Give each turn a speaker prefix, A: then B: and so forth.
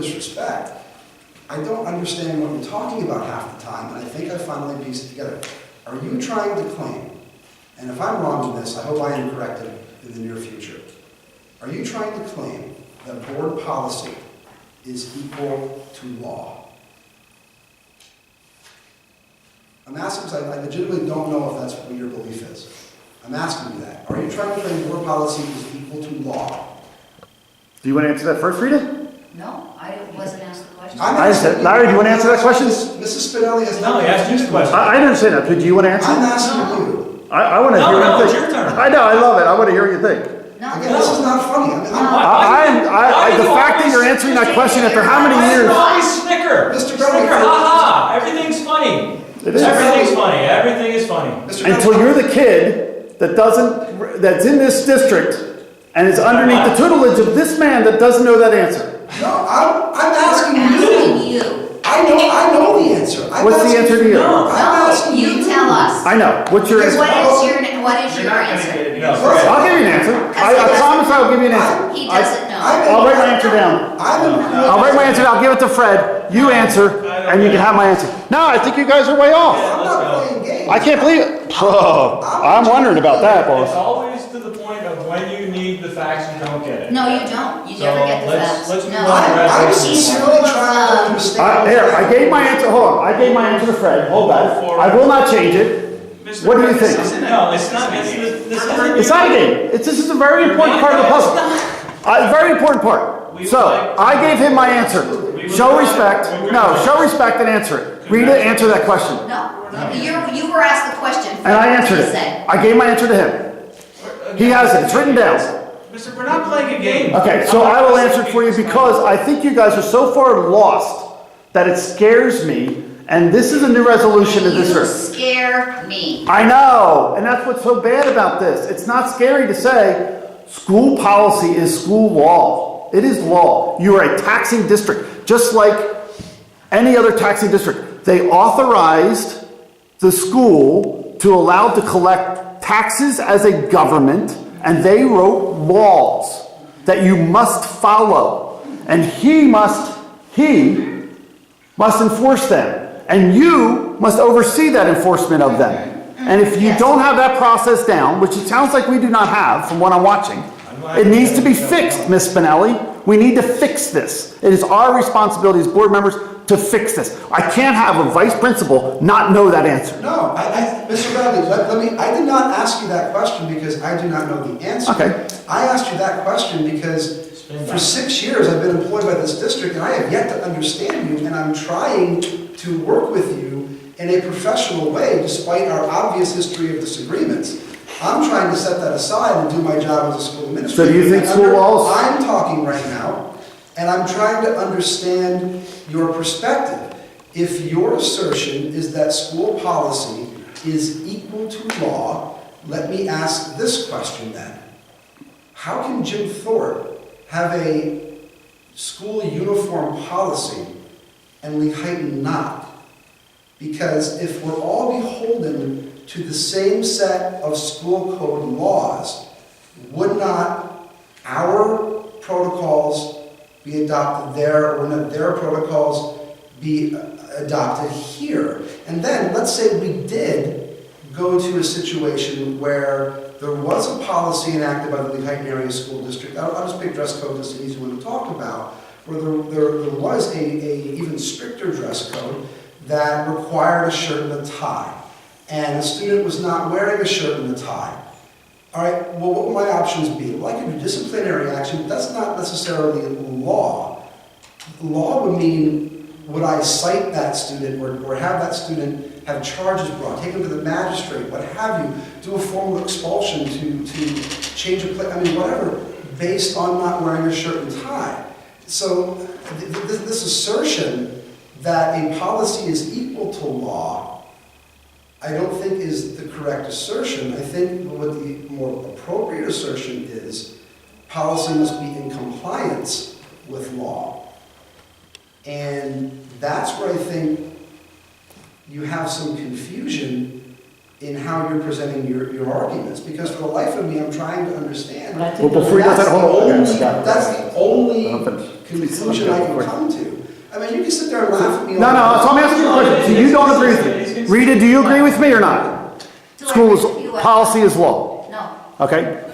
A: disrespect, I don't understand what you're talking about half the time, and I think I finally pieced it together. Are you trying to claim, and if I'm wrong in this, I hope I am corrected in the near future, are you trying to claim that board policy is equal to law? I'm asking because I legitimately don't know if that's what your belief is. I'm asking you that. Are you trying to claim board policy is equal to law?
B: Do you want to answer that first, Rita?
C: No, I wasn't asked the question.
B: I said, Larry, do you want to answer that question?
A: Mrs. Spinelli has
D: No, he asked you the question.
B: I didn't say that. Do you want to answer?
A: I'm asking you.
B: I want to hear what you
D: it's
B: think.
D: your turn.
B: I know, I love it. I want to hear what you think.
C: No.
A: Again, this is not funny.
B: The fact that you're answering that question after how many years?
D: Why snicker?
A: Mr.
D: Snicker,
A: Bradley,
D: ha ha. Everything's funny.
B: It is.
D: Everything's funny. Everything is funny.
A: Mr.
B: Until
A: Bradley,
B: you're the kid that's in this district and is underneath the tutelage of this man that doesn't know that answer.
A: No, I'm asking
C: Asking
A: you.
C: you.
A: I know the answer.
B: What's the answer to you?
D: No.
A: I'm asking
C: You tell us.
B: I know. What's your answer?
C: What is your answer?
D: No,
B: I'll give you an answer. I promise I'll give you an answer.
C: He doesn't know.
B: I'll write my answer down. I'll write my answer down. I'll give it to Fred. You answer, and you can have my answer. No, I think you guys are way off.
A: I'm not playing games.
B: I can't believe it. Oh, I'm wondering about that,
D: It's
B: boss.
D: always to the point of when you need the facts, you don't get it.
C: No, you don't. You
D: So,
C: never get the
D: let's-
C: facts.
D: let's move
C: No.
D: on to
A: I'm
D: resolution.
A: sincerely trying to understand.
B: Here, I gave my answer. Hold on. I gave my answer to Fred. Hold that. I will not change it. What do you think?
D: No, it's not. This isn't.
B: It's not a game. This is a very important part of the puzzle. Very important part. So, I gave him my answer. Show respect. No, show respect and answer it. Rita, answer that question.
C: No. You were asked the question.
B: And I answered
C: What did
B: it.
C: you say?
B: I gave my answer to him. He has it. It's written down.
D: Mister, we're not playing a game.
B: Okay, so I will answer it for you because I think you guys are so far lost that it scares me. And this is a new resolution to this
C: You
B: earth.
C: scare me.
B: I know, and that's what's so bad about this. It's not scary to say school policy is school law. It is law. You are a taxing district, just like any other taxing district. They authorized the school to allow to collect taxes as a government, and they wrote laws that you must follow. And he must enforce them. And you must oversee that enforcement of them. And if you
C: Yes.
B: don't have that process down, which it sounds like we do not have from what I'm watching, it needs to be fixed, Ms. Spinelli. We need to fix this. It is our responsibility as board members to fix this. I can't have a vice principal not know that answer.
A: No, Mr. Bradley, let me, I did not ask you that question because I do not know the answer.
B: Okay.
A: I asked you that question because for 6 years I've been employed by this district and I have yet to understand you, and I'm trying to work with you in a professional way despite our obvious history of disagreements. I'm trying to set that aside and do my job as a school administrator.
B: So do you think school laws-
A: I'm talking right now, and I'm trying to understand your perspective. If your assertion is that school policy is equal to law, let me ask this question then. How can Jim Thorpe have a school uniform policy and Lee Heighton not? Because if we're all beholden to the same set of school code laws, would not our protocols be adopted there, or not their protocols be adopted here? And then, let's say we did go to a situation where there was a policy enacted by the Lee Heighton Area School District. I'll just pick dress code as an easy one to talk about, where there was a even stricter dress code that required a shirt and a tie, and the student was not wearing a shirt and a tie. All right, well, what would my options be? Well, I could do disciplinary action, but that's not necessarily law. Law would mean, would I cite that student or have that student have charges brought, take them to the magistrate, what have you, do a formal expulsion to change a place, I mean, whatever, based on not wearing a shirt and tie. So this assertion that a policy is equal to law, I don't think is the correct assertion. I think what the more appropriate assertion is, policy must be in compliance with law. And that's where I think you have some confusion in how you're presenting your arguments, because for the life of me, I'm trying to understand.
B: Well, before you do that, hold on.
A: That's the only conclusion I can come to. I mean, you can sit there and laugh at me.
B: No,
A: all
B: so I'm asking you a question. So you don't agree with me? Rita, do you agree with me or not?
C: Do I
B: School
C: agree with you?
B: policy is law,
C: No.
B: okay?